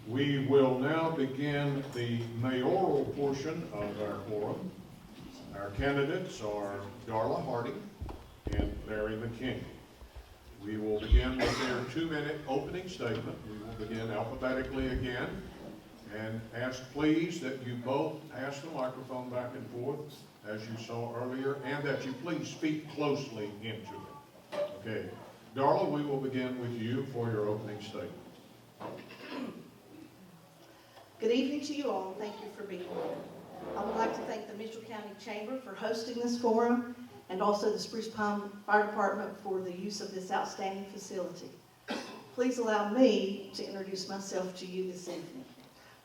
We will now begin the mayoral portion of our forum. Our candidates are Darla Harding and Larry McKinney. We will begin with their 2-minute opening statement. We will begin alphabetically again and ask please that you both pass the microphone back and forth as you saw earlier, and that you please speak closely into it. Okay. Darla, we will begin with you for your opening statement. Good evening to you all. Thank you for being here. I would like to thank the Mitchell County Chamber for hosting this forum, and also the Spruce Pine Fire Department for the use of this outstanding facility. Please allow me to introduce myself to you this evening.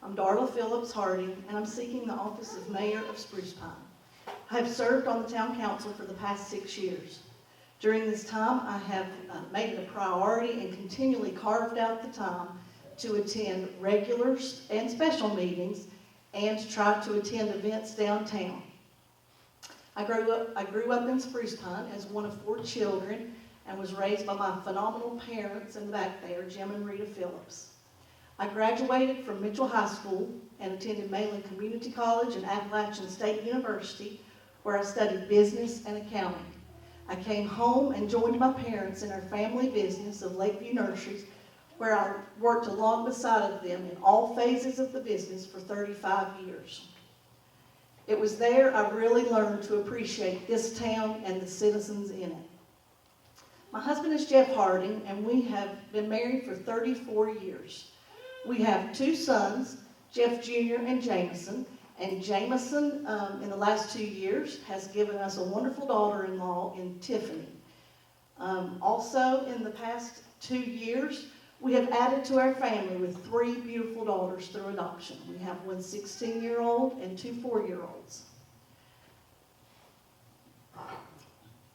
I'm Darla Phillips Harding, and I'm seeking the office of Mayor of Spruce Pine. I have served on the Town Council for the past 6 years. During this time, I have made it a priority and continually carved out the time to attend regular and special meetings and to try to attend events downtown. I grew up in Spruce Pine as one of 4 children and was raised by my phenomenal parents in the back there, Jim and Rita Phillips. I graduated from Mitchell High School and attended Mainland Community College and Appalachian State University, where I studied business and accounting. I came home and joined my parents in our family business of Lakeview Nurseries, where I worked along beside of them in all phases of the business for 35 years. It was there I really learned to appreciate this town and the citizens in it. My husband is Jeff Harding, and we have been married for 34 years. We have 2 sons, Jeff Jr. and Jameson, and Jameson, in the last 2 years, has given us a wonderful daughter-in-law in Tiffany. Also, in the past 2 years, we have added to our family with 3 beautiful daughters through adoption. We have one 16-year-old and 2 4-year-olds.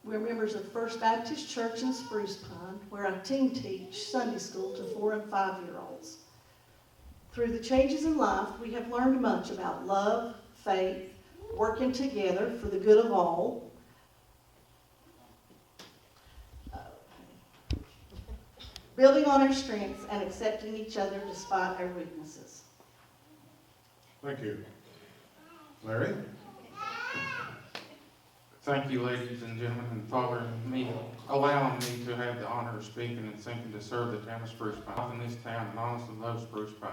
We're members of First Baptist Church in Spruce Pine, where I teach Sunday school to 4 and 5-year-olds. Through the changes in life, we have learned much about love, faith, working together for the good of all, building on our strengths, and accepting each other despite our weaknesses. Thank you. Larry? Thank you, ladies and gentlemen, and for allowing me to have the honor of speaking and seeking to serve the town of Spruce Pine. I live in this town and honestly love Spruce Pine.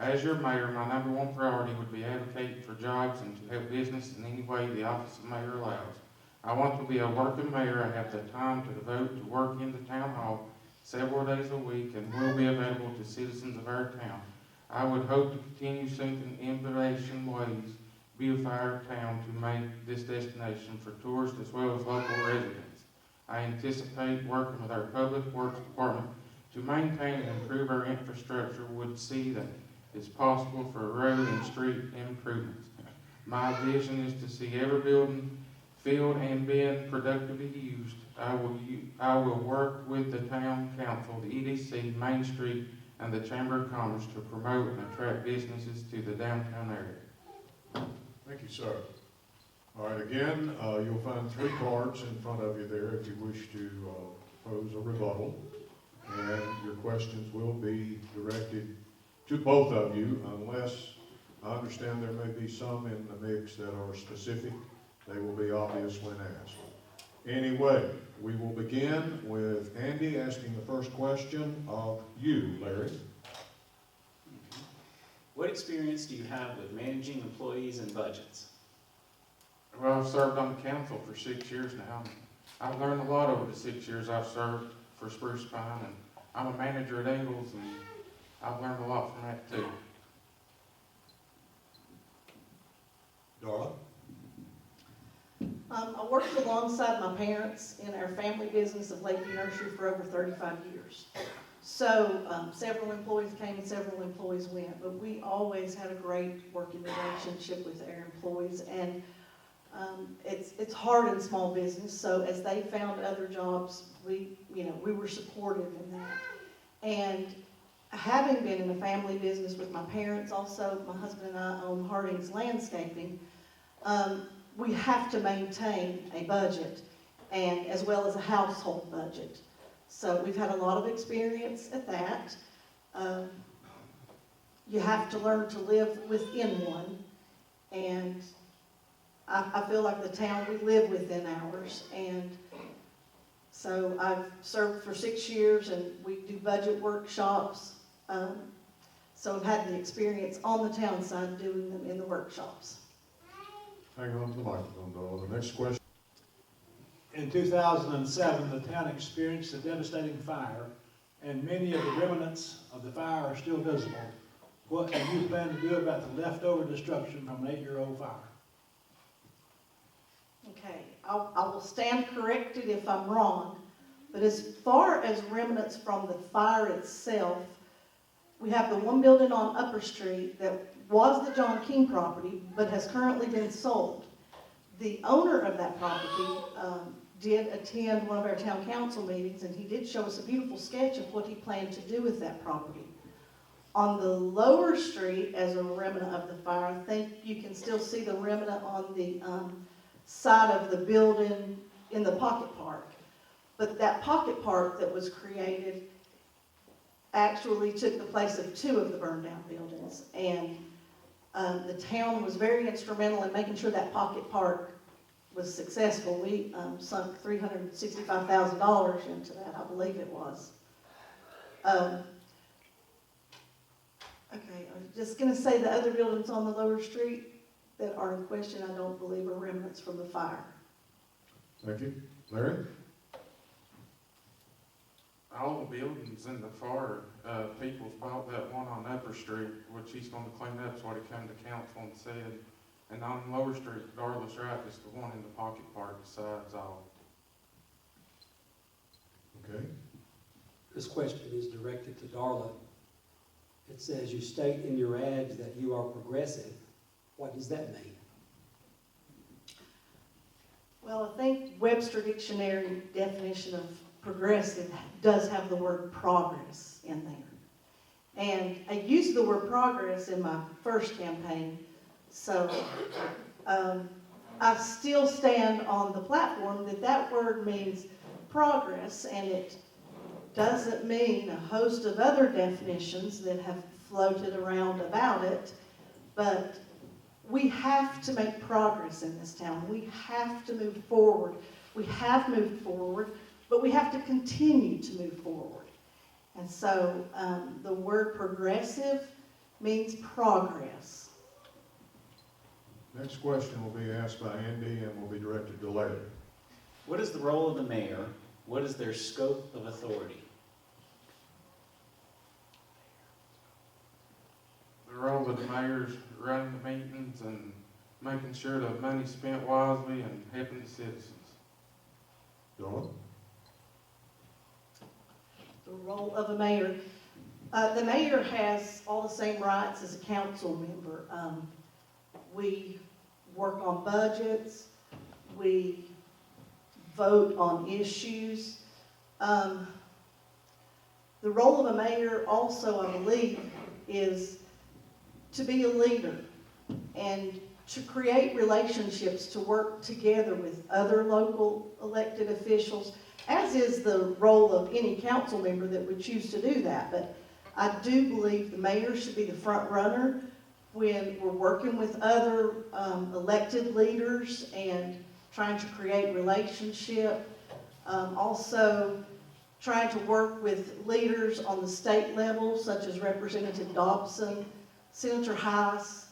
As your mayor, my number 1 priority would be advocating for jobs and to help business in any way the office of mayor allows. I want to be a working mayor. I have the time to devote to work in the town hall several days a week and will be available to citizens of our town. I would hope to continue seeking innovation ways beautify our town to make this destination for tourists as well as local residents. I anticipate working with our Public Works Department to maintain and improve our infrastructure would see that it's possible for road and street improvements. My vision is to see every building filled and being productively used. I will work with the town council, the EDC, Main Street, and the Chamber of Commerce to promote and attract businesses to the downtown area. Thank you, sir. All right, again, you'll find 3 cards in front of you there if you wish to pose a rebuttal. And your questions will be directed to both of you, unless I understand there may be some in the mix that are specific. They will be obvious when asked. Anyway, we will begin with Andy asking the first question of you, Larry. What experience do you have with managing employees and budgets? Well, I've served on the council for 6 years now. I've learned a lot over the 6 years I've served for Spruce Pine, and I'm a manager at Ingles, and I've learned a lot from that too. Darla? I worked alongside my parents in our family business of Lakeview Nursery for over 35 years. So several employees came and several employees went, but we always had a great working relationship with our employees. And it's hard in small business, so as they found other jobs, we were supportive in that. And having been in a family business with my parents, also my husband and I own Harding's Landscaping, we have to maintain a budget, and as well as a household budget. So we've had a lot of experience at that. you have to learn to live within one. And I feel like the town, we live within ours. And so I've served for 6 years, and we do budget workshops. So I've had the experience on the town side doing them in the workshops. Hang on to the microphone, Darla. The next question. In 2007, the town experienced a devastating fire, and many of the remnants of the fire are still visible. What do you plan to do about the leftover destruction from an 8-year-old fire? Okay, I will stand corrected if I'm wrong, but as far as remnants from the fire itself, we have the one building on Upper Street that was the John King property, but has currently been sold. The owner of that property did attend one of our town council meetings, and he did show us a beautiful sketch of what he planned to do with that property. On the lower street, as a remnant of the fire, I think you can still see the remnant on the side of the building in the pocket park. But that pocket park that was created actually took the place of 2 of the burned down buildings. And the town was very instrumental in making sure that pocket park was successful. We sunk $365,000 into that, I believe it was. Okay, I was just going to say the other buildings on the lower street that are in question, I don't believe are remnants from the fire. Thank you. Larry? All the buildings in the fire, people's bought that one on Upper Street, which he's gonna clean up, so he come to council and said. And on Lower Street, Darla's right, it's the one in the pocket park besides all. Okay. This question is directed to Darla. It says you state in your ads that you are progressive. What does that mean? Well, I think Webster Dictionary definition of progressive does have the word progress in there. And I used the word progress in my first campaign, so I still stand on the platform that that word means progress, and it doesn't mean a host of other definitions that have floated around about it, but we have to make progress in this town. We have to move forward. We have moved forward, but we have to continue to move forward. And so the word progressive means progress. Next question will be asked by Andy and will be directed to Larry. What is the role of the mayor? What is their scope of authority? The role of the mayor's running the meetings and making sure the money's spent wisely and helping the citizens. Darla? The role of a mayor. The mayor has all the same rights as a council member. We work on budgets. We vote on issues. The role of a mayor also, I believe, is to be a leader and to create relationships, to work together with other local elected officials, as is the role of any council member that would choose to do that. But I do believe the mayor should be the front runner when we're working with other elected leaders and trying to create relationship. Also trying to work with leaders on the state level, such as Representative Dobson, Senator Heiss,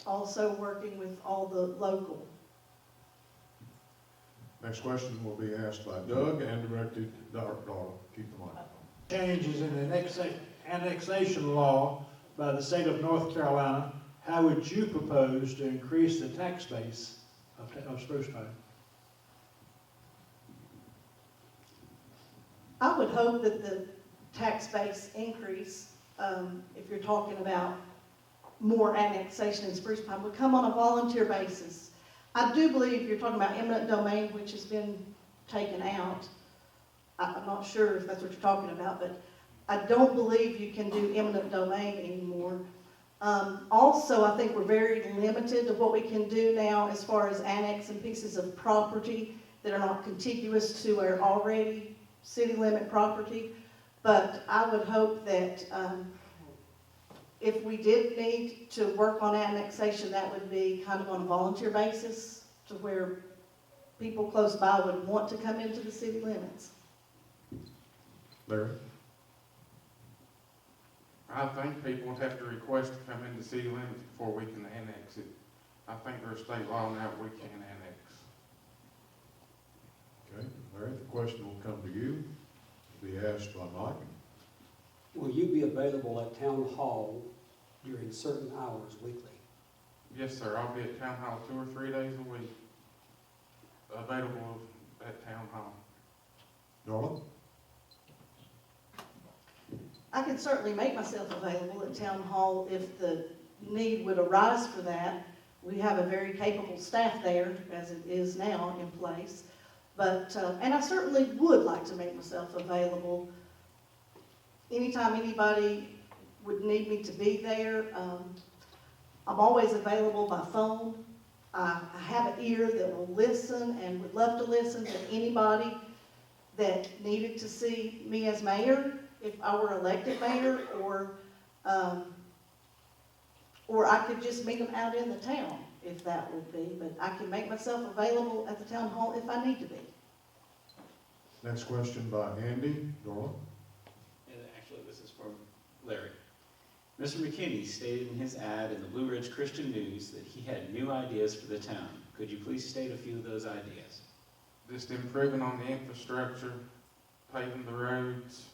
also working with all the local. Next question will be asked by Doug and directed to Darla. Keep the microphone. Changes in the annexation law by the state of North Carolina, how would you propose to increase the tax base of Spruce Pine? I would hope that the tax base increase, if you're talking about more annexation in Spruce Pine, would come on a volunteer basis. I do believe you're talking about eminent domain, which has been taken out. I'm not sure if that's what you're talking about, but I don't believe you can do eminent domain anymore. Also, I think we're very limited to what we can do now as far as annexing pieces of property that are not contiguous to our already city limit property. But I would hope that if we did need to work on annexation, that would be kind of on a volunteer basis to where people close by would want to come into the city limits. Larry? I think people would have to request to come into city limits before we can annex it. I think there's state law now we can annex. Okay, Larry, the question will come to you, be asked by Mike. Will you be available at town hall during certain hours weekly? Yes, sir, I'll be at town hall 2 or 3 days a week, available at town hall. Darla? I can certainly make myself available at town hall if the need would arise for that. We have a very capable staff there, as it is now in place. But, and I certainly would like to make myself available anytime anybody would need me to be there. I'm always available by phone. I have an ear that will listen and would love to listen to anybody that needed to see me as mayor, if I were elected mayor, or I could just meet them out in the town, if that would be. But I can make myself available at the town hall if I need to be. Next question by Andy. Darla? And actually, this is from Larry. Mr. McKinney stated in his ad in the Blue Ridge Christian News that he had new ideas for the town. Could you please state a few of those ideas? Just improving on the infrastructure, paving the roads,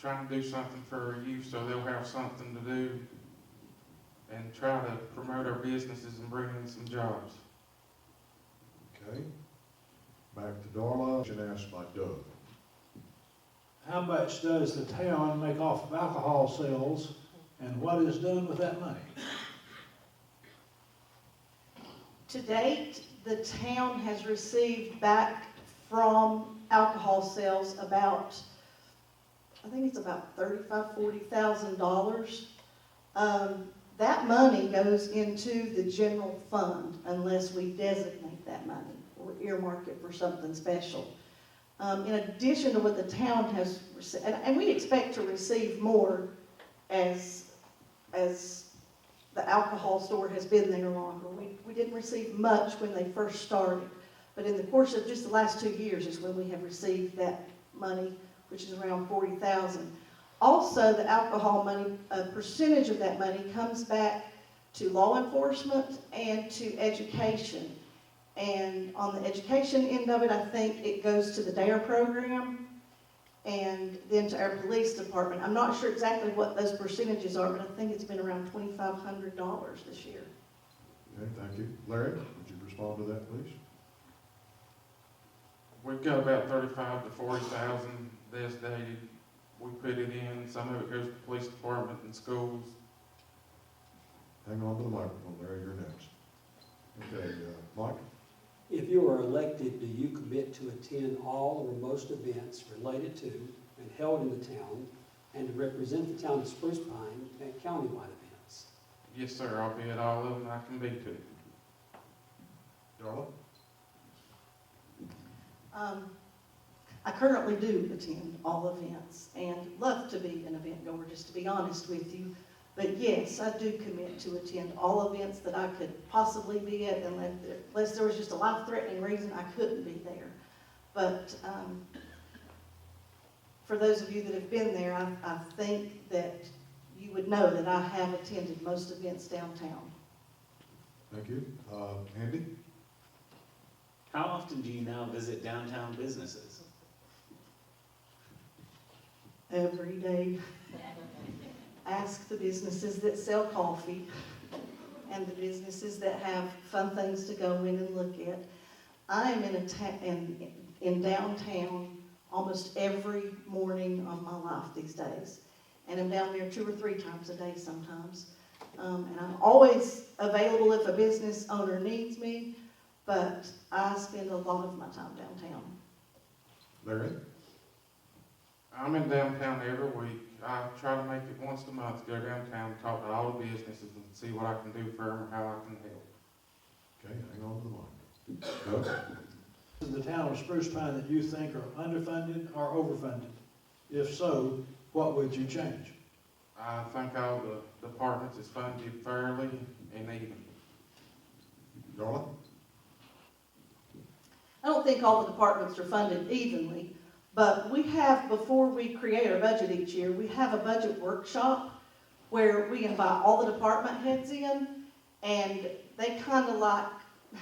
trying to do something for our youth so they'll have something to do, and try to promote our businesses and bring in some jobs. Okay. Back to Darla, question asked by Doug. How much does the town make off of alcohol sales, and what is done with that money? To date, the town has received back from alcohol sales about, I think it's about $35,000-$40,000. That money goes into the general fund unless we designate that money or earmark it for something special. In addition to what the town has received, and we expect to receive more as the alcohol store has been there longer. We didn't receive much when they first started, but in the course of just the last 2 years is when we have received that money, which is around $40,000. Also, the alcohol money, a percentage of that money comes back to law enforcement and to education. And on the education end of it, I think it goes to the DARE program and then to our police department. I'm not sure exactly what those percentages are, but I think it's been around $2,500 this year. Okay, thank you. Larry, would you respond to that, please? We've got about 35 to 40,000 designated. We put it in, some of it goes to the police department and schools. Hang on to the microphone, Larry, you're next. Okay, Mike? If you are elected, do you commit to attend all or most events related to and held in the town, and to represent the town of Spruce Pine at countywide events? Yes, sir, I'll be at all of them I can be to. Darla? I currently do attend all events and love to be an event goer, just to be honest with you. But yes, I do commit to attend all events that I could possibly be at, unless there was just a life-threatening reason I couldn't be there. But for those of you that have been there, I think that you would know that I have attended most events downtown. Thank you. Andy? How often do you now visit downtown businesses? Every day. Ask the businesses that sell coffee and the businesses that have fun things to go in and look at. I am in downtown almost every morning of my life these days. And I'm down there 2 or 3 times a day sometimes. And I'm always available if a business owner needs me, but I spend a lot of my time downtown. Larry? I'm in downtown every week. I try to make it once a month, go downtown, talk to all the businesses and see what I can do for them or how I can help. Okay, hang on to the mic. Doug? In the town of Spruce Pine that you think are underfunded or overfunded? If so, what would you change? I think all the departments is funded fairly and even. Darla? I don't think all the departments are funded evenly, but we have, before we create our budget each year, we have a budget workshop where we invite all the department heads in, and they kind of like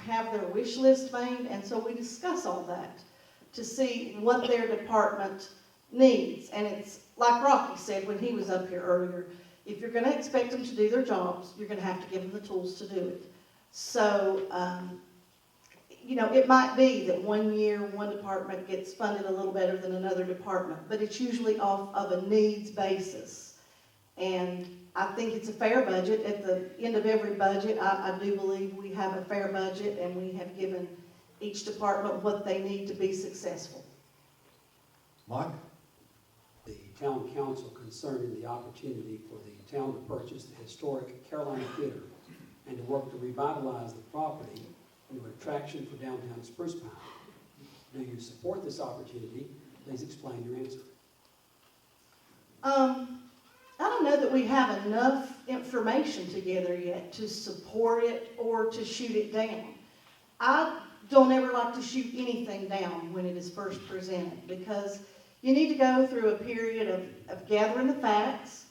have their wish list made, and so we discuss all that to see what their department needs. And it's like Rocky said when he was up here earlier, if you're gonna expect them to do their jobs, you're gonna have to give them the tools to do it. So, you know, it might be that one year one department gets funded a little better than another department, but it's usually off of a needs basis. And I think it's a fair budget. At the end of every budget, I do believe we have a fair budget, and we have given each department what they need to be successful. Mike? The town council concerning the opportunity for the town to purchase the historic Carolina Theater and to work to revitalize the property into an attraction for downtown Spruce Pine. Do you support this opportunity? Please explain your answer. I don't know that we have enough information together yet to support it or to shoot it down. I don't ever like to shoot anything down when it is first presented, because you need to go through a period of gathering the facts.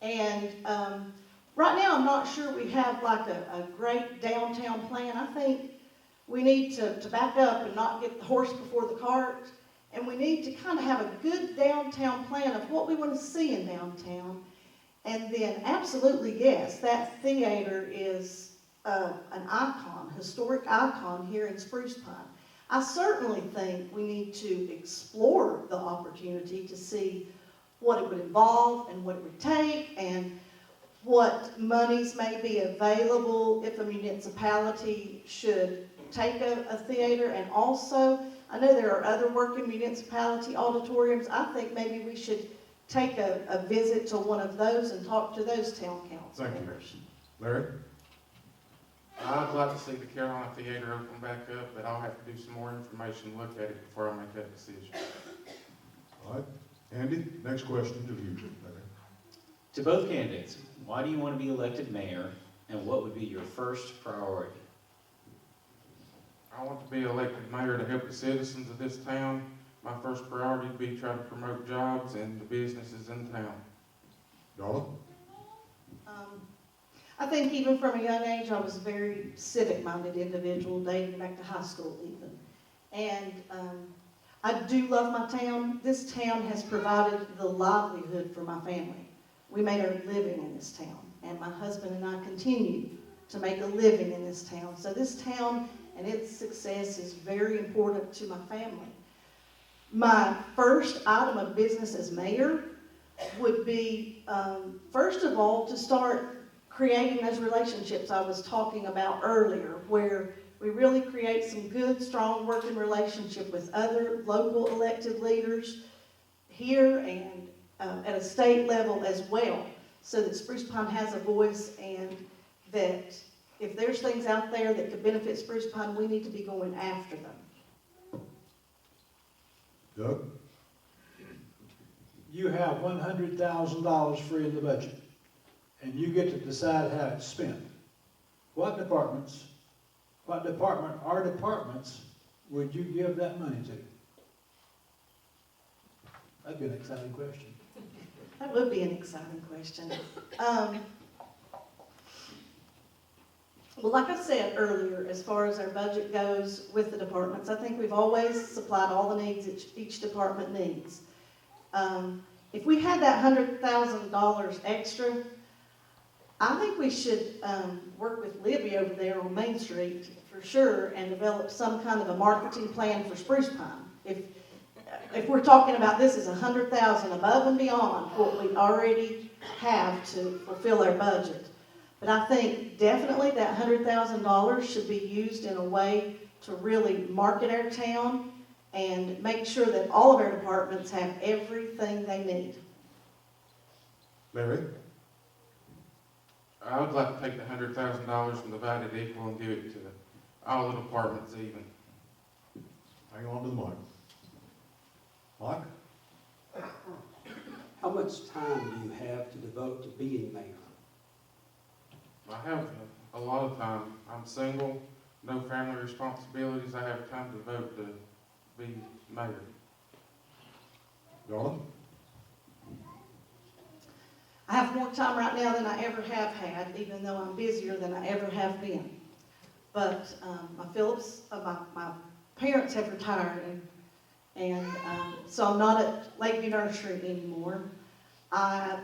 And right now I'm not sure we have like a great downtown plan. I think we need to back up and not get the horse before the cart. And we need to kind of have a good downtown plan of what we want to see in downtown. And then absolutely, yes, that theater is an icon, historic icon here in Spruce Pine. I certainly think we need to explore the opportunity to see what it would involve and what it would take, and what monies may be available if a municipality should take a theater. And also, I know there are other working municipality auditoriums. I think maybe we should take a visit to one of those and talk to those town council Thank you. members. Larry? I'd like to see the Carolina Theater open back up, but I'll have to do some more information, look at it before I make that decision. All right. Andy, next question to you. Larry. To both candidates, why do you want to be elected mayor, and what would be your first priority? I want to be elected mayor to help the citizens of this town. My first priority would be try to promote jobs and the businesses in town. Darla? I think even from a young age, I was a very civic-minded individual, dating back to high school even. And I do love my town. This town has provided the livelihood for my family. We made our living in this town, and my husband and I continue to make a living in this town. So this town and its success is very important to my family. My first item of business as mayor would be, first of all, to start creating those relationships I was talking about earlier, where we really create some good, strong working relationship with other local elected leaders here and at a state level as well, so that Spruce Pine has a voice, and that if there's things out there that could benefit Spruce Pine, we need to be going after them. Doug? You have $100,000 free in the budget, and you get to decide how it's spent. What department or departments would you give that money to? That'd be an exciting question. That would be an exciting question. Well, like I said earlier, as far as our budget goes with the departments, I think we've always supplied all the needs that each department needs. If we had that $100,000 extra, I think we should work with Libby over there on Main Street for sure and develop some kind of a marketing plan for Spruce Pine. If we're talking about this as $100,000 above and beyond what we already have to fulfill our budget. But I think definitely that $100,000 should be used in a way to really market our town and make sure that all of our departments have everything they need. Larry? I would like to take the $100,000 and divide it equal and give it to all the departments even. Hang on to the mic. Mike? much time do you have to devote to being mayor? I have a lot of time. I'm single, no family responsibilities. I have time to devote to be mayor. Darla? I have more time right now than I ever have had, even though I'm busier than I ever have been. But my parents have retired, and so I'm not at Lakeview Nursery anymore. I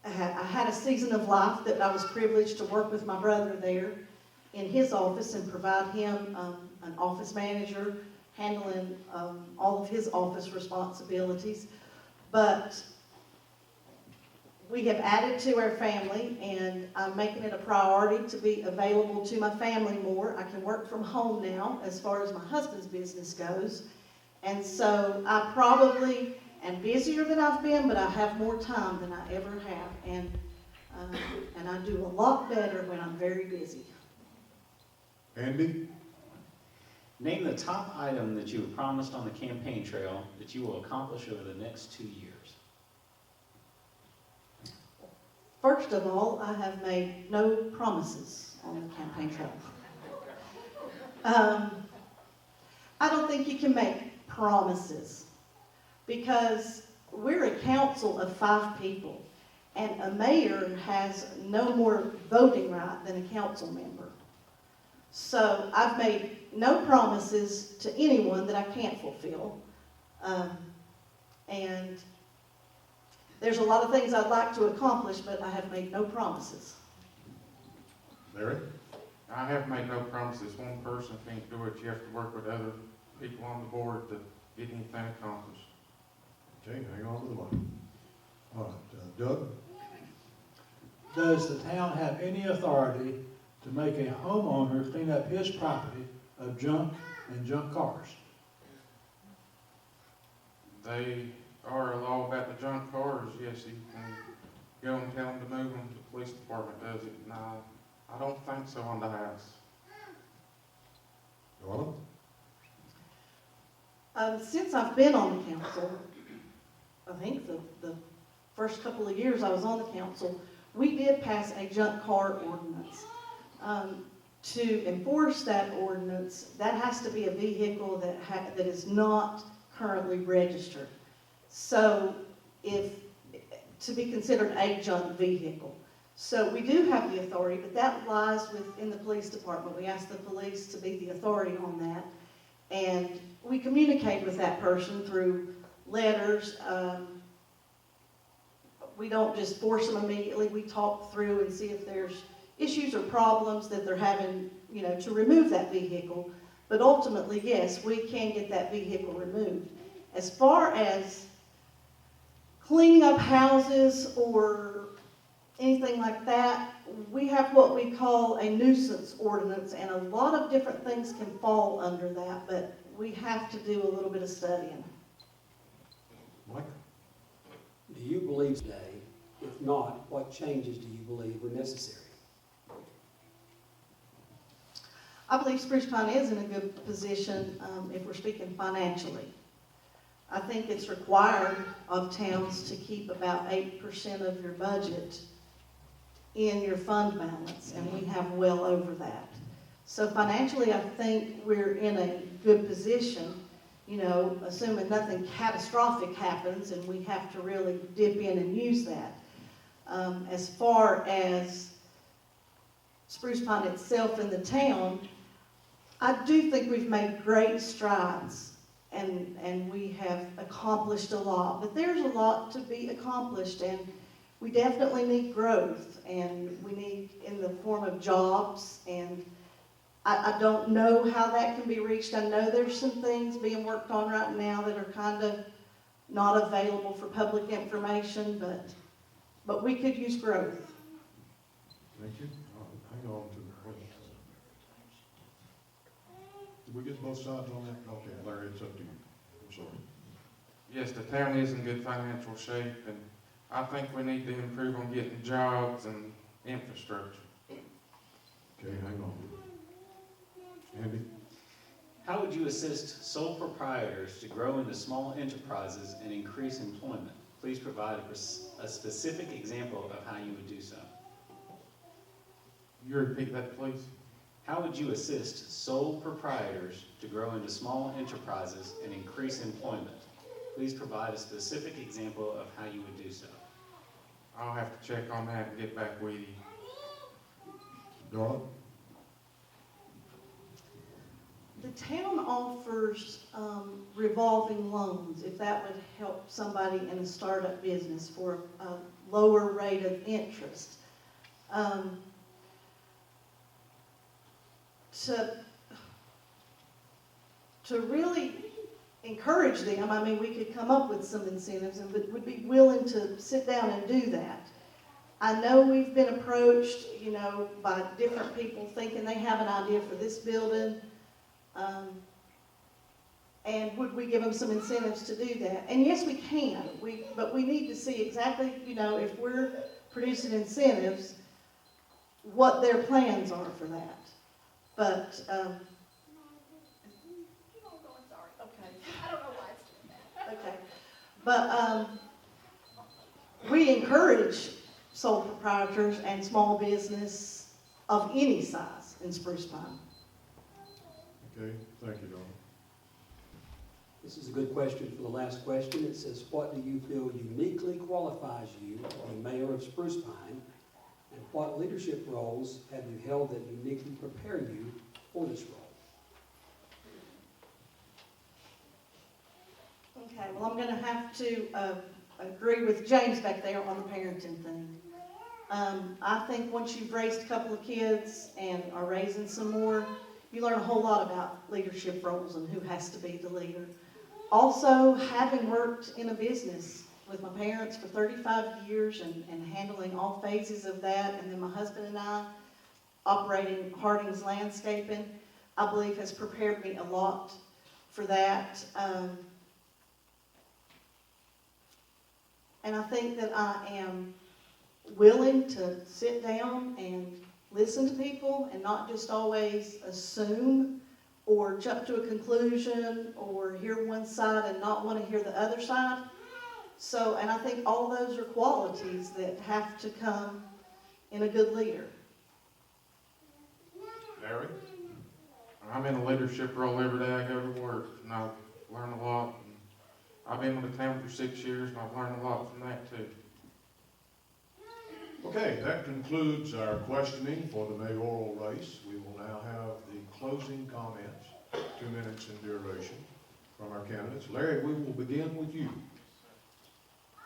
had a season of life that I was privileged to work with my brother there in his office and provide him an office manager, handling all of his office responsibilities. But we have added to our family, and I'm making it a priority to be available to my family more. I can work from home now as far as my husband's business goes. And so I probably am busier than I've been, but I have more time than I ever have. And I do a lot better when I'm very busy. Andy? Name the top item that you have promised on the campaign trail that you will accomplish over the next 2 years. First of all, I have made no promises on the campaign trail. I don't think you can make promises because we're a council of 5 people, and a mayor has no more voting right than a council member. So I've made no promises to anyone that I can't fulfill. And there's a lot of things I'd like to accomplish, but I have made no promises. Larry? I have made no promises. One person can't do it. You have to work with other people on the board to get anything accomplished. Okay, hang on to the line. All right, Doug? Does the town have any authority to make a homeowner clean up his property of junk and junk cars? They are a law about the junk cars. Yes, you can go and tell them to move them. The police department does it. No, I don't think so on the house. Darla? Since I've been on the council, I think the first couple of years I was on the council, we did pass a junk car ordinance. To enforce that ordinance, that has to be a vehicle that is not currently registered. So to be considered a junk vehicle. So we do have the authority, but that lies within the police department. We ask the police to be the authority on that. And we communicate with that person through letters. We don't just force them immediately. We talk through and see if there's issues or problems that they're having, to remove that vehicle. But ultimately, yes, we can get that vehicle removed. As far as cleaning up houses or anything like that, we have what we call a nuisance ordinance, and a lot of different things can fall under that, but we have to do a little bit of studying. Mike? Do you believe today? If not, what changes do you believe are necessary? I believe Spruce Pine is in a good position if we're speaking financially. I think it's required of towns to keep about 8% of your budget in your fund balance, and we have well over that. So financially, I think we're in a good position, assuming nothing catastrophic happens and we have to really dip in and use that. As far as Spruce Pine itself in the town, I do think we've made great strides and we have accomplished a lot, but there's a lot to be accomplished, and we definitely need growth, and we need in the form of jobs, and I don't know how that can be reached. I know there's some things being worked on right now that are kind of not available for public information, but we could use growth. Thank you. Hang on to the question. Did we get both sides on that? Okay, Larry, it's up to you. I'm sorry. Yes, the town is in good financial shape, and I think we need to improve on getting jobs and infrastructure. Okay, hang on. Andy? How would you assist sole proprietors to grow into small enterprises and increase employment? Please provide a specific example of how you would do so. You repeat that, please? How would you assist sole proprietors to grow into small enterprises and increase employment? Please provide a specific example of how you would do so. I'll have to check on that and get back with you. Darla? The town offers revolving loans, if that would help somebody in a startup business for a lower rate of interest. To really encourage them, I mean, we could come up with some incentives and would be willing to sit down and do that. I know we've been approached, you know, by different people thinking they have an idea for this building. And would we give them some incentives to do that? And yes, we can. But we need to see exactly, you know, if we're producing incentives, what their plans are for that. But, Keep on going, sorry. okay. I don't know why it's doing that. Okay, but we encourage sole proprietors and small business of any size in Spruce Pine. Okay, thank you, Darla. This is a good question for the last question. It says, what do you feel uniquely qualifies you to be mayor of Spruce Pine? And what leadership roles have you held that uniquely prepare you for this role? Okay, well, I'm going to have to agree with James back there on the parenting thing. I think once you've raised a couple of kids and are raising some more, you learn a whole lot about leadership roles and who has to be the leader. Also, having worked in a business with my parents for 35 years and handling all phases of that, and then my husband and I operating Harding's Landscaping, I believe has prepared me a lot for that. And I think that I am willing to sit down and listen to people and not just always assume or jump to a conclusion or hear one side and not want to hear the other side. So, and I think all those are qualities that have to come in a good leader. Larry? I'm in a leadership role every day I go to work, and I learn a lot. And I've been with the town for 6 years, and I've learned a lot from that too. Okay, that concludes our questioning for the mayoral race. We will now have the closing comments, 2 minutes in duration, from our candidates. Larry, we will begin with you.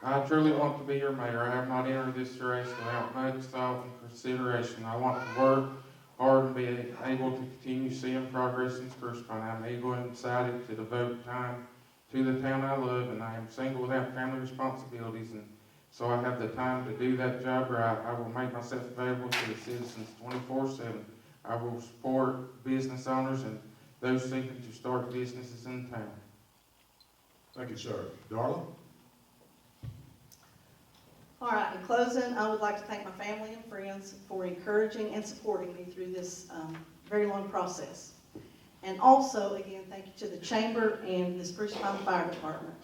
I truly want to be your mayor. I have not entered this race without much thought and consideration. I want to work hard and be able to continue seeing progress in Spruce Pine. I'm eager and excited to devote time to the town I love, and I am single without family responsibilities, and so I have the time to do that job right. I will make myself available to the citizens 24/7. I will support business owners and those seeking to start businesses in town. Thank you, sir. Darla? All right, in closing, I would like to thank my family and friends for encouraging and supporting me through this very long process. And also, again, thank you to the Chamber and the Spruce Pine Fire Department.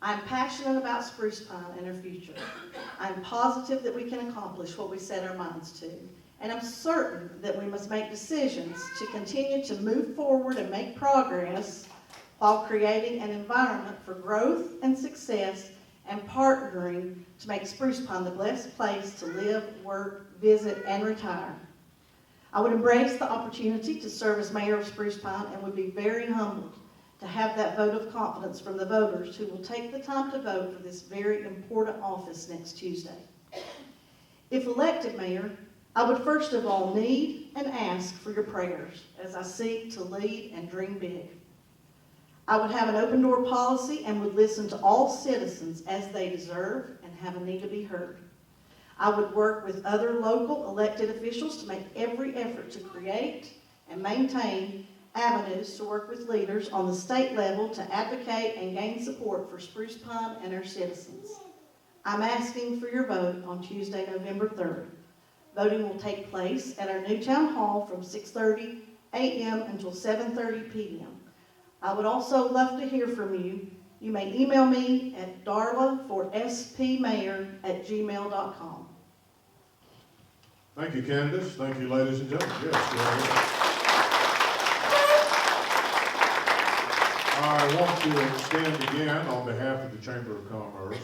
I'm passionate about Spruce Pine and our future. I'm positive that we can accomplish what we set our minds to. And I'm certain that we must make decisions to continue to move forward and make progress while creating an environment for growth and success and partnering to make Spruce Pine the best place to live, work, visit, and retire. I would embrace the opportunity to serve as mayor of Spruce Pine and would be very humbled to have that vote of confidence from the voters who will take the time to vote for this very important office next Tuesday. If elected mayor, I would first of all need and ask for your prayers as I seek to lead and dream big. I would have an open door policy and would listen to all citizens as they deserve and have a need to be heard. I would work with other local elected officials to make every effort to create and maintain avenues to work with leaders on the state level to advocate and gain support for Spruce Pine and our citizens. I'm asking for your vote on Tuesday, November 3rd. Voting will take place at our new town hall from 6:30 a.m. until 7:30 p.m. I would also love to hear from you You may email me at darla4spmayor@gmail.com. Thank you, candidates. Thank you, ladies and gentlemen. Yes, go ahead. I want to extend again, on behalf of the Chamber of Commerce,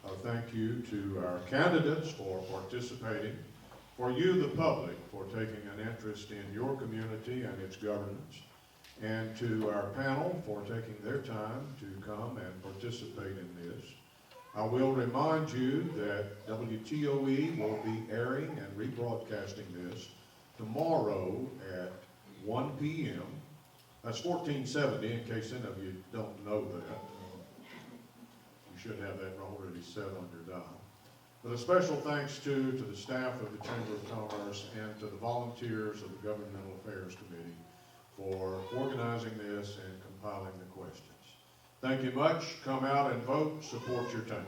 a thank you to our candidates for participating, for you, the public, for taking an interest in your community and its governance, and to our panel for taking their time to come and participate in this. I will remind you that WTOE will be airing and rebroadcasting this tomorrow at 1 p.m. That's 1470, in case any of you don't know that. You should have that already set on your dial. But a special thanks to the staff of the Chamber of Commerce and to the volunteers of the Governmental Affairs Committee for organizing this and compiling the questions. Thank you much. Come out and vote. Support your town.